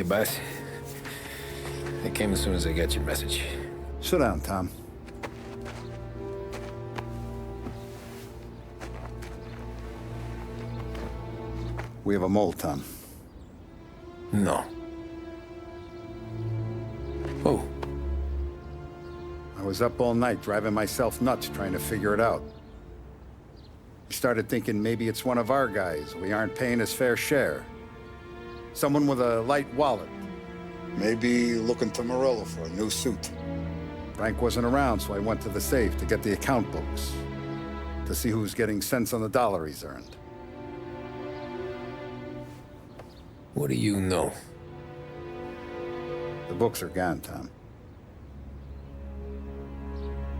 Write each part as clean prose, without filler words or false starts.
Hey, boss. I came as soon as I got your message. Sit down, Tom. We have a mole, Tom. No. Oh. I was up all night driving myself nuts trying to figure it out. I started thinking maybe it's one of our guys. We aren't paying his fair share. Someone with a light wallet. Maybe looking to Morello for a new suit. Frank wasn't around, so I went to the safe to get the account books. To see who's getting cents on the dollar he's earned. What do you know? The books are gone, Tom.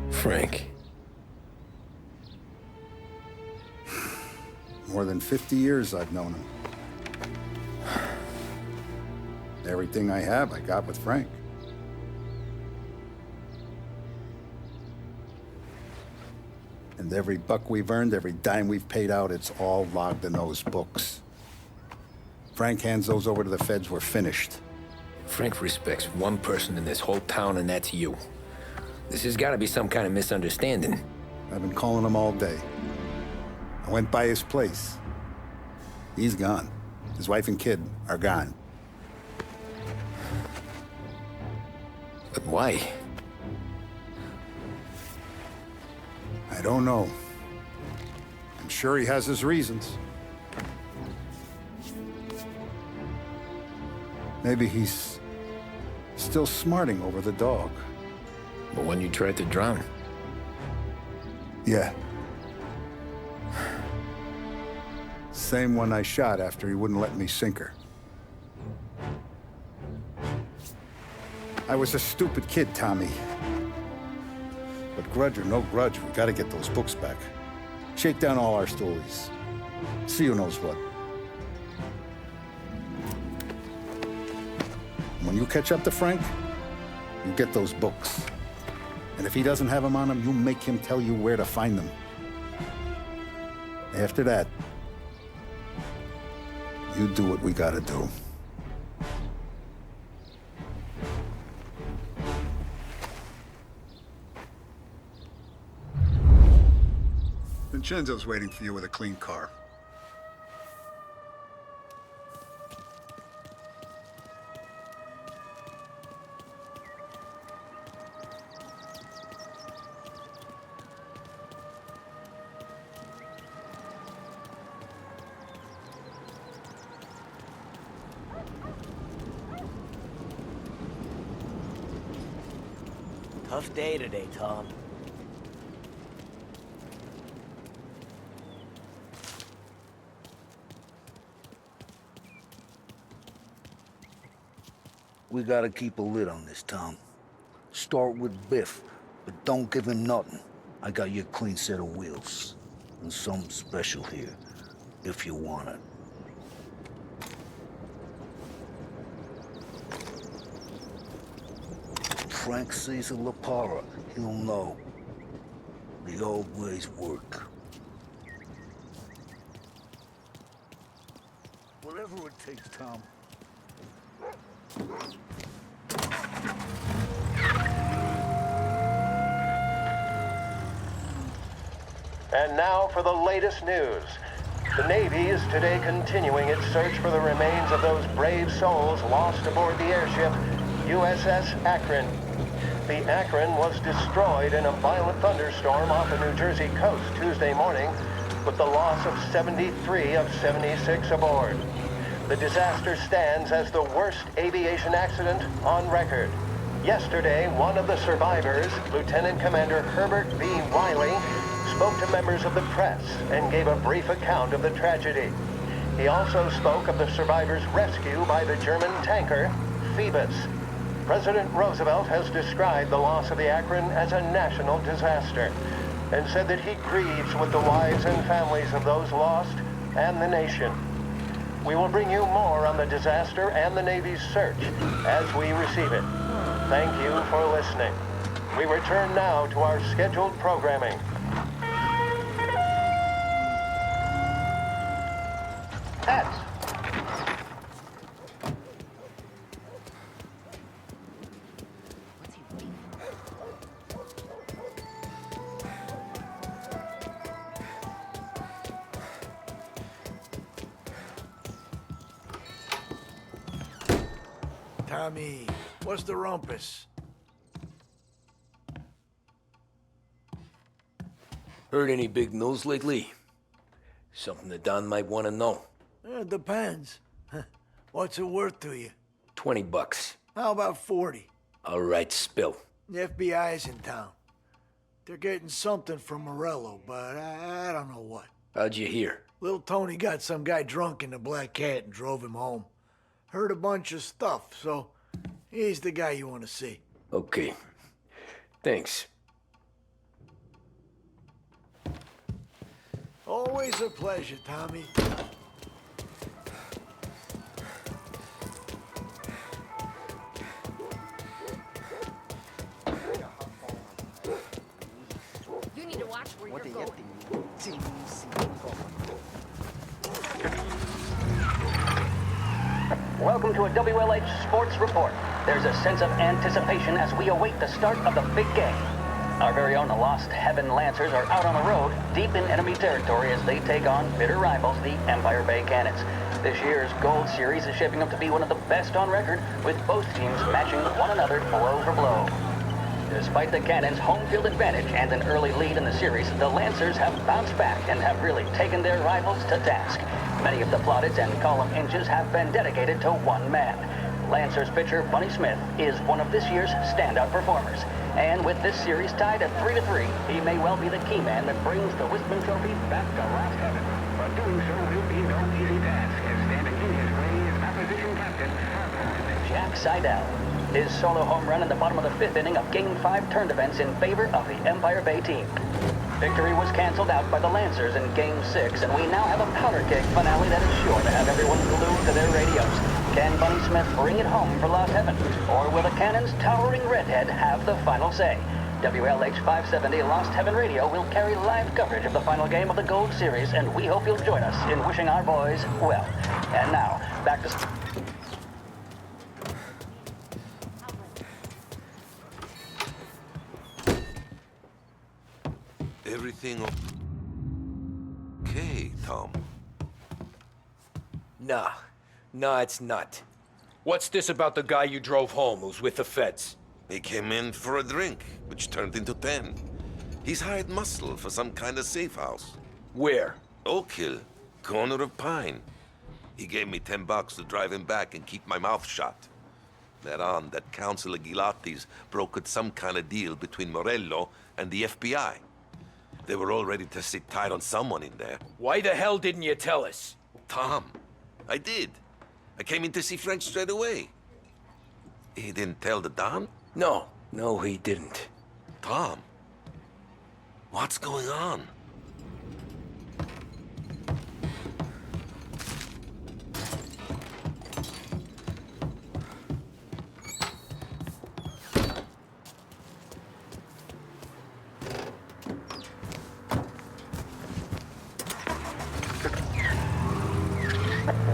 Frank. More than 50 years I've known him. Everything I have, I got with Frank. And every buck we've earned, every dime we've paid out, it's all logged in those books. Frank hands those over to the feds, we're finished. Frank respects one person in this whole town, and that's you. This has got to be some kind of misunderstanding. I've been calling him all day. I went by his place. He's gone. His wife and kid are gone. But why? I don't know. I'm sure he has his reasons. Maybe he's still smarting over the dog. But when you tried to drown? Yeah. Same one I shot after he wouldn't let me sink her. I was a stupid kid, Tommy. But grudge or no grudge, we gotta get those books back. Shake down all our stories. See who knows what. When you catch up to Frank, you get those books. And if he doesn't have them on him, you make him tell you where to find them. After that, you do what we gotta do. Vincenzo's waiting for you with a clean car. Tough day today, Tom. We gotta keep a lid on this, Tom. Start with Biff, but don't give him nothing. I got you a clean set of wheels. And something special here, if you want it. Frank sees a La Parra, he'll know. The old ways work. Whatever it takes, Tom. And now for the latest news. The Navy is today continuing its search for the remains of those brave souls lost aboard the airship USS Akron. The Akron was destroyed in a violent thunderstorm off the New Jersey coast Tuesday morning, with the loss of 73 of 76 aboard. The disaster stands as the worst aviation accident on record. Yesterday, one of the survivors, Lieutenant Commander Herbert B. Wiley, spoke to members of the press and gave a brief account of the tragedy. He also spoke of the survivors' rescue by the German tanker, Phoebus. President Roosevelt has described the loss of the Akron as a national disaster and said that he grieves with the wives and families of those lost and the nation. We will bring you more on the disaster and the Navy's search as we receive it. Thank you for listening. We return now to our scheduled programming. Heads. Tommy. What's the rumpus? Heard any big news lately? Something the Don might want to know. It depends. What's it worth to you? $20. How about 40? All right, spill. The FBI's in town. They're getting something from Morello, but I don't know what. How'd you hear? Little Tony got some guy drunk in the Black Cat and drove him home. Heard a bunch of stuff, so he's the guy you want to see. Okay. Thanks. Always a pleasure, Tommy. You need to watch where you're going. Welcome to a WLH Sports Report. There's a sense of anticipation as we await the start of the big game. Our very own Lost Heaven Lancers are out on the road, deep in enemy territory as they take on bitter rivals, the Empire Bay Cannons. This year's Gold Series is shaping up to be one of the best on record, with both teams matching one another blow for blow. Despite the Cannons' home field advantage and an early lead in the series, the Lancers have bounced back and have really taken their rivals to task. Many of the plaudits and column inches have been dedicated to one man. Lancers pitcher Bunny Smith is one of this year's standout performers. And with this series tied at 3-3, he may well be the key man that brings the Wistman Trophy back to Lost Heaven. But doing so will be no easy task, as standing in his way is opposition captain Jack Seidel. His solo home run in the bottom of the fifth inning of Game 5 turned events in favor of the Empire Bay team. Victory was canceled out by the Lancers in Game 6, and we now have a powder keg finale that is sure to have everyone glued to their radios. Can Bunny Smith bring it home for Lost Heaven? Or will the Cannon's towering redhead have the final say? WLH 570 Lost Heaven Radio will carry live coverage of the final game of the Gold Series, and we hope you'll join us in wishing our boys well. And now, back to... Everything okay, Tom? Nah, it's not. What's this about the guy you drove home who's with the feds? He came in for a drink, which turned into 10. He's hired muscle for some kind of safe house. Where? Oak Hill, corner of Pine. He gave me $10 to drive him back and keep my mouth shut. That Councilor Ghilatti's brokered some kind of deal between Morello and the FBI. They were all ready to sit tight on someone in there. Why the hell didn't you tell us? Tom, I did. I came in to see Frank straight away. He didn't tell the Don? No, he didn't. Tom, what's going on?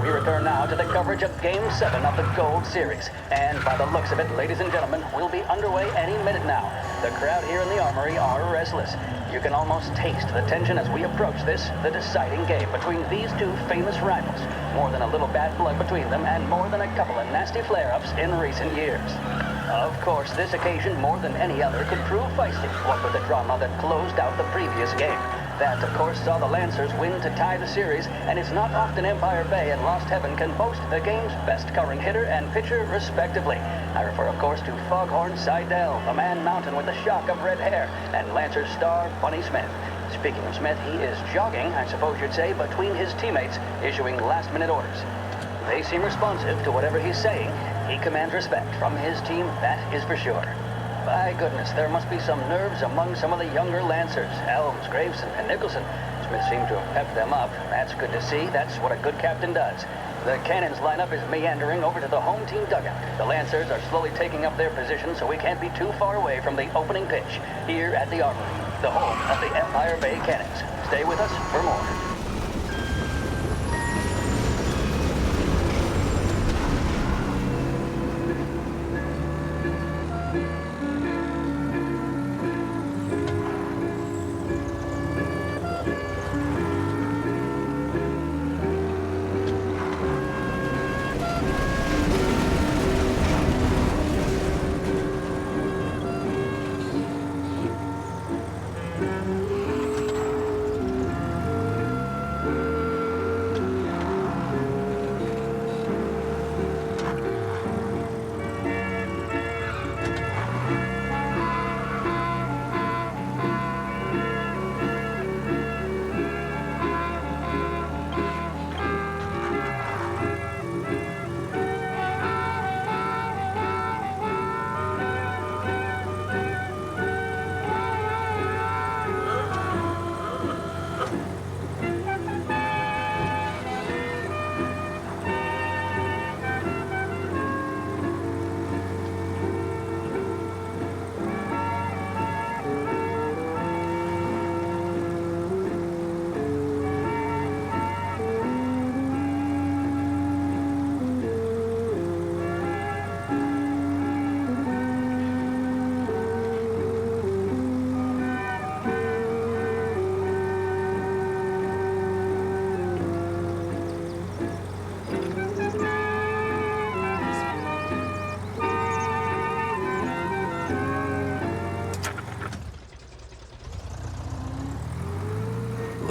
We return now to the coverage of Game 7 of the Gold Series. And by the looks of it, ladies and gentlemen, we'll be underway any minute now. The crowd here in the Armory are restless. You can almost taste the tension as we approach this, the deciding game between these two famous rivals. More than a little bad blood between them, and more than a couple of nasty flare-ups in recent years. Of course, this occasion, more than any other, could prove feisty, what with the drama that closed out the previous game. That, of course, saw the Lancers win to tie the series, and it's not often Empire Bay and Lost Heaven can boast the game's best covering hitter and pitcher, respectively. I refer, of course, to Foghorn Seidel, the man mountain with the shock of red hair, and Lancers star Bunny Smith. Speaking of Smith, he is jogging, I suppose you'd say, between his teammates, issuing last-minute orders. They seem responsive to whatever he's saying. He commands respect from his team, that is for sure. By goodness, there must be some nerves among some of the younger Lancers, Elms, Graveson, and Nicholson. Smith seemed to have pepped them up. That's good to see. That's what a good captain does. The Cannons lineup is meandering over to the home team dugout. The Lancers are slowly taking up their position, so we can't be too far away from the opening pitch here at the Armory, the home of the Empire Bay Cannons. Stay with us for more.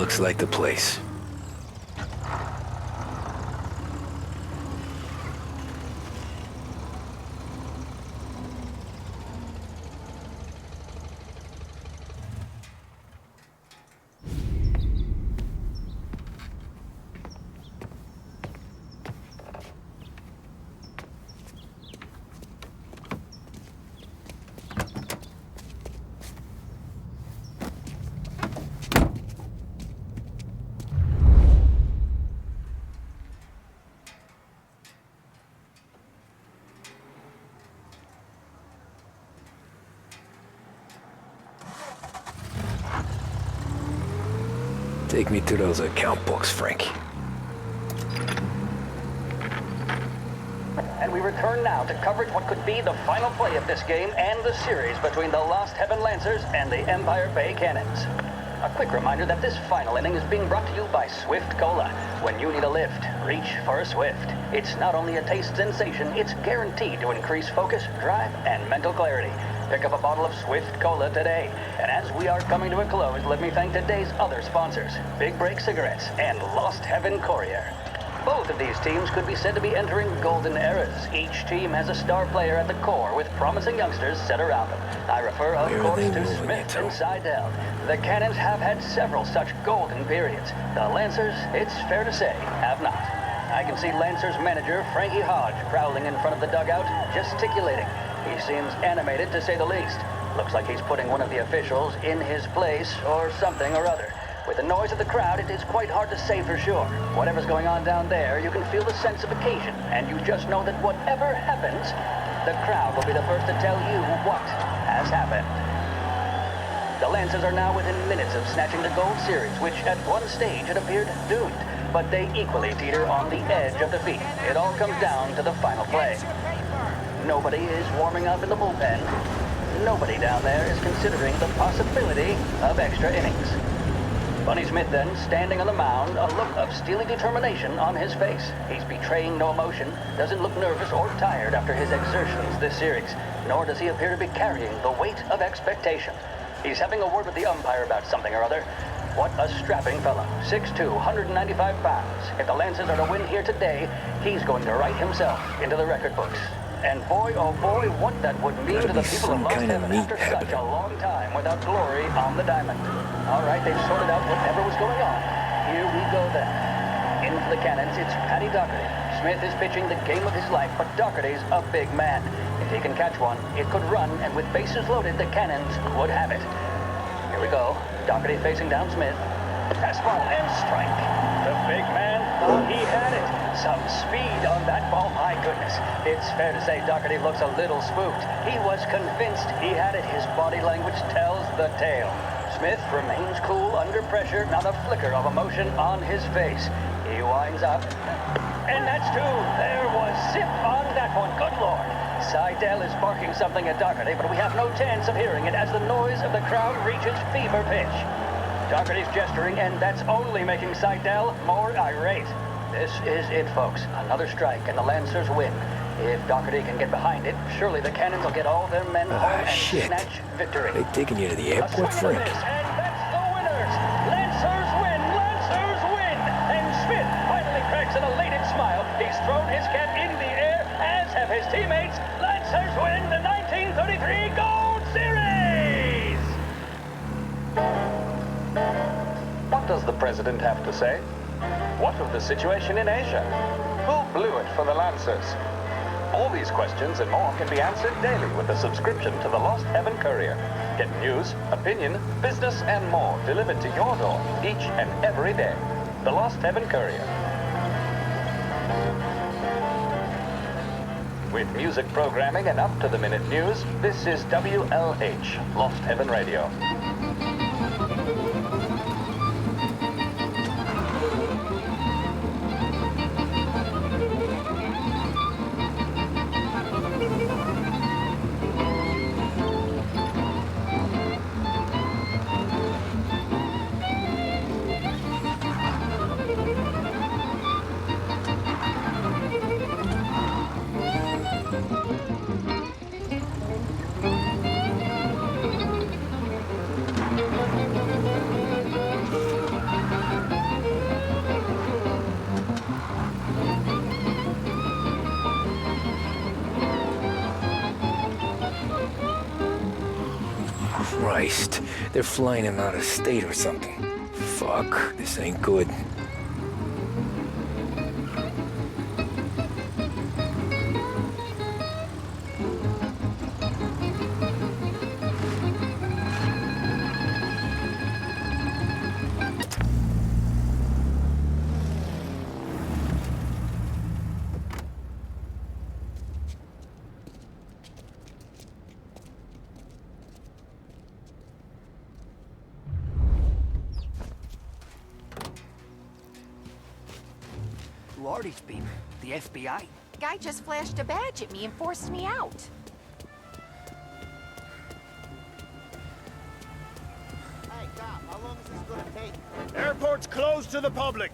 Looks like the place. Take me to those account books, Frank. And we return now to coverage what could be the final play of this game and the series between the Lost Heaven Lancers and the Empire Bay Cannons. A quick reminder that this final inning is being brought to you by Swift Cola. When you need a lift, reach for a Swift. It's not only a taste sensation, it's guaranteed to increase focus, drive, and mental clarity. Pick up a bottle of Swift Cola today. And as we are coming to a close, let me thank today's other sponsors, Big Break Cigarettes and Lost Heaven Courier. Both of these teams could be said to be entering golden eras. Each team has a star player at the core with promising youngsters set around them. I refer, of course, to Smith and Seidel. The Cannons have had several such golden periods. The Lancers, it's fair to say, have not. I can see Lancers manager Frankie Hodge prowling in front of the dugout, gesticulating. He seems animated, to say the least. Looks like he's putting one of the officials in his place or something or other. With the noise of the crowd, it is quite hard to say for sure. Whatever's going on down there, you can feel the sense of occasion, and you just know that whatever happens, the crowd will be the first to tell you what has happened. The Lancers are now within minutes of snatching the gold series, which at one stage had appeared doomed. But they equally teeter on the edge of defeat. It all comes down to the final play. Nobody is warming up in the bullpen. Nobody down there is considering the possibility of extra innings. Bunny Smith then, standing on the mound, a look of steely determination on his face. He's betraying no emotion, doesn't look nervous or tired after his exertions this series, nor does he appear to be carrying the weight of expectation. He's having a word with the umpire about something or other. What a strapping fellow, 6'2", 195 pounds. If the Lancers are to win here today, he's going to write himself into the record books. And boy, oh boy, what that would mean to the people of Lost Heaven after such a long time without glory on the diamond. All right, they've sorted out whatever was going on. Here we go then. In for the Cannons, it's Paddy Doherty. Smith is pitching the game of his life, but Doherty's a big man. If he can catch one, it could run, and with bases loaded, the Cannons would have it. Here we go. Doherty facing down Smith. Fastball and strike. The big man thought he had it. Some speed on that ball, my goodness. It's fair to say Doherty looks a little spooked. He was convinced he had it. His body language tells the tale. Smith remains cool under pressure, not a flicker of emotion on his face. He winds up. And that's two. There was zip on that one. Good Lord. Seidel is barking something at Doherty, but we have no chance of hearing it as the noise of the crowd reaches fever pitch. Doherty's gesturing, and that's only making Seidel more irate. This is it, folks. Another strike, and the Lancers win. If Doherty can get behind it, surely the Cannons will get all their men home and snatch victory. They're taking you to the airport, Frank. And that's the winners! Lancers win! Lancers win! And Smith finally cracks an elated smile. He's thrown his cap in the air, as have his teammates. Lancers win the 1933 Gold Series! What does the president have to say? What of the situation in Asia? Who blew it for the Lancers? All these questions and more can be answered daily with a subscription to the Lost Heaven Courier. Get news, opinion, business, and more delivered to your door each and every day. The Lost Heaven Courier. With music programming and up-to-the-minute news, this is WLH, Lost Heaven Radio. Christ. They're flying him out of state or something. Fuck, this ain't good. Who are these people? The FBI? Guy just flashed a badge at me and forced me out. Hey, Cop, how long is this gonna take? Airport's closed to the public.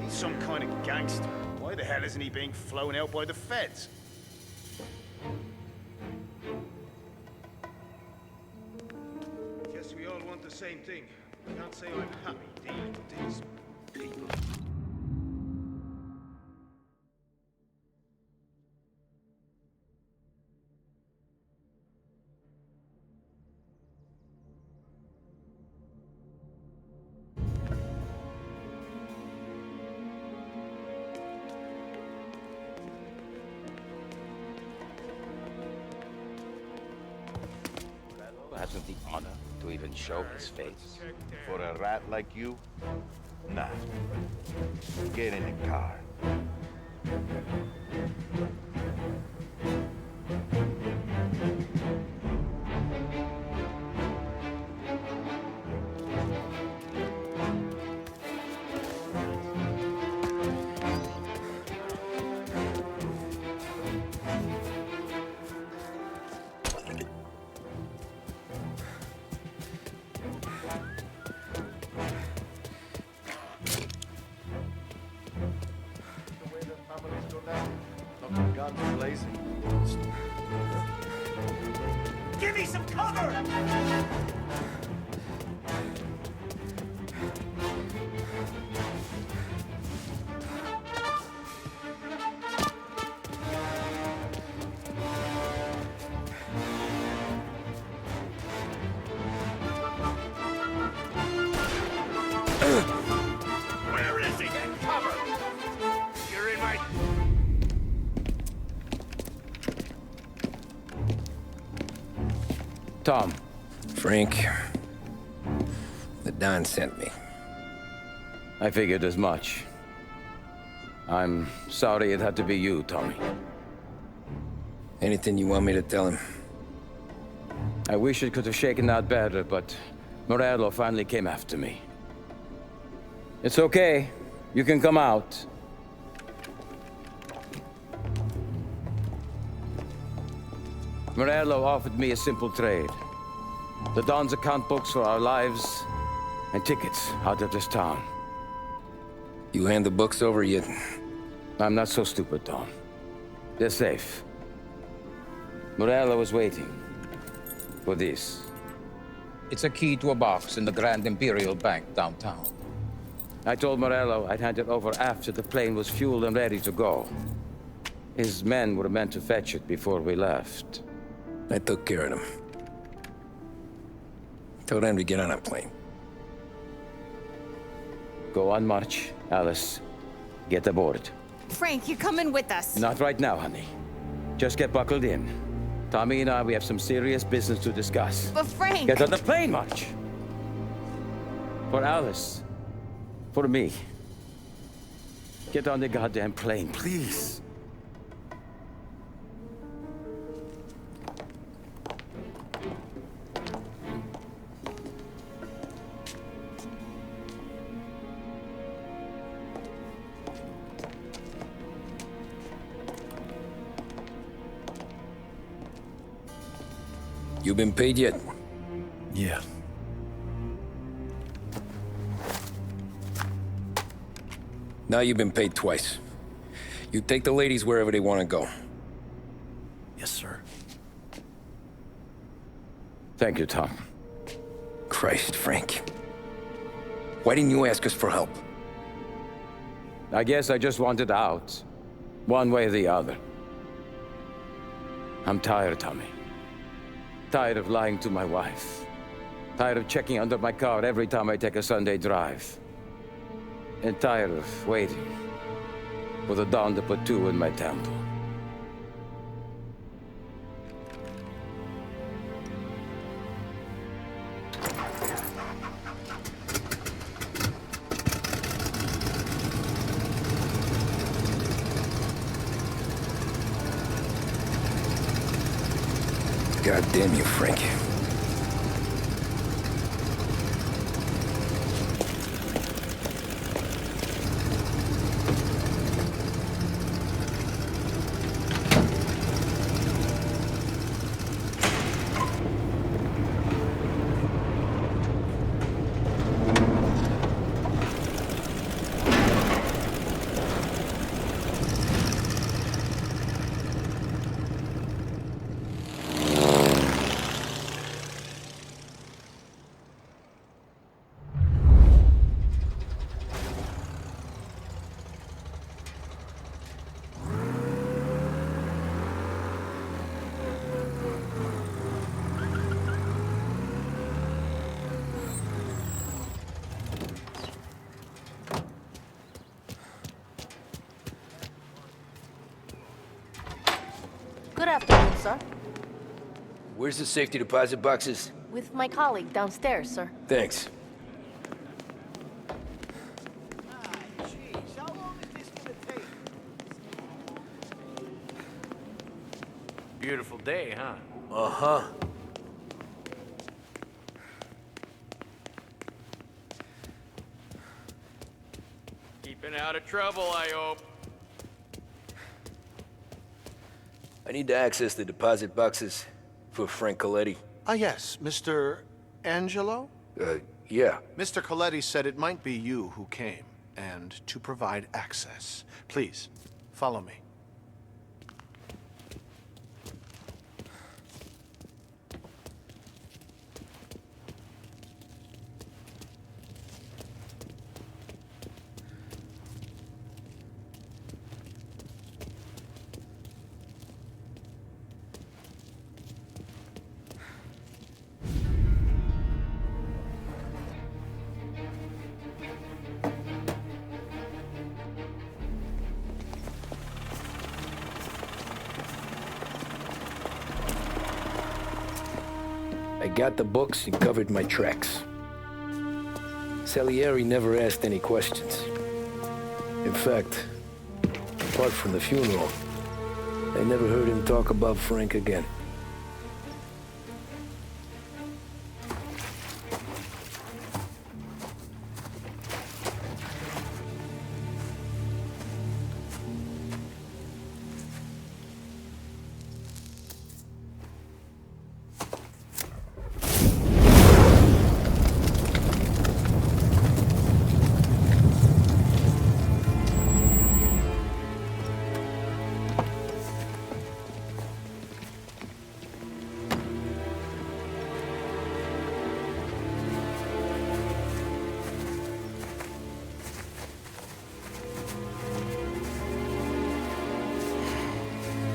Some kind of gangster. Why the hell isn't he being flown out by the feds? Guess we all want the same thing. I can't say I'm happy dealing with these people. Hasn't the honor to even show his face? For a rat like you? Nah. Get in the car. Guns blazing. Give me some cover! Where is he? Get cover! You're in my... Tom. Frank. The Don sent me. I figured as much. I'm sorry it had to be you, Tommy. Anything you want me to tell him? I wish it could have shaken out better, but Morello finally came after me. It's okay. You can come out. Morello offered me a simple trade. The Don's account books for our lives and tickets out of this town. You hand the books over yet? I'm not so stupid, Tom. They're safe. Morello was waiting for this. It's a key to a box in the Grand Imperial Bank downtown. I told Morello I'd hand it over after the plane was fueled and ready to go. His men were meant to fetch it before we left. I took care of them. Told them to get on a plane. Go on, March. Alice, get aboard. Frank, you're coming with us. Not right now, honey. Just get buckled in. Tommy and I, we have some serious business to discuss. But Frank... Get on the plane, March! For Alice. For me. Get on the goddamn plane, please. You been paid yet? Yeah. Now you've been paid twice. You take the ladies wherever they want to go. Yes, sir. Thank you, Tom. Christ, Frank. Why didn't you ask us for help? I guess I just wanted out. One way or the other. I'm tired, Tommy. Tired of lying to my wife. Tired of checking under my car every time I take a Sunday drive. And tired of waiting for the dawn to put two in my temple. God damn you, Frank. Good afternoon, sir. Where's the safety deposit boxes? With my colleague downstairs, sir. Thanks. Beautiful day, huh? Uh-huh. Keeping out of trouble, I hope. I need to access the deposit boxes for Frank Coletti. Ah, yes, Mr. Angelo? Yeah. Mr. Coletti said it might be you who came, and to provide access. Please, follow me. I got the books and covered my tracks. Salieri never asked any questions. In fact, apart from the funeral, I never heard him talk about Frank again.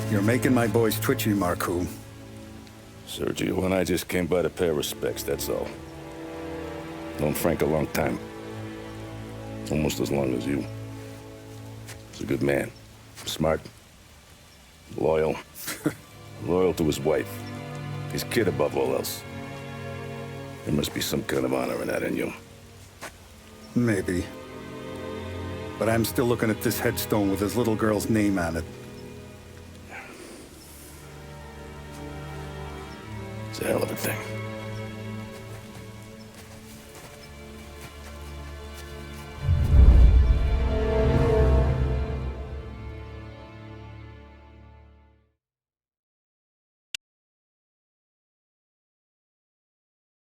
You're making my boys twitchy, Marku. Sergio and I just came by to pay respects, that's all. Known Frank a long time. Almost as long as you. He's a good man. Smart. Loyal. Loyal to his wife. His kid above all else. There must be some kind of honor in that in you. Maybe. But I'm still looking at this headstone with his little girl's name on it. It's a hell of a thing.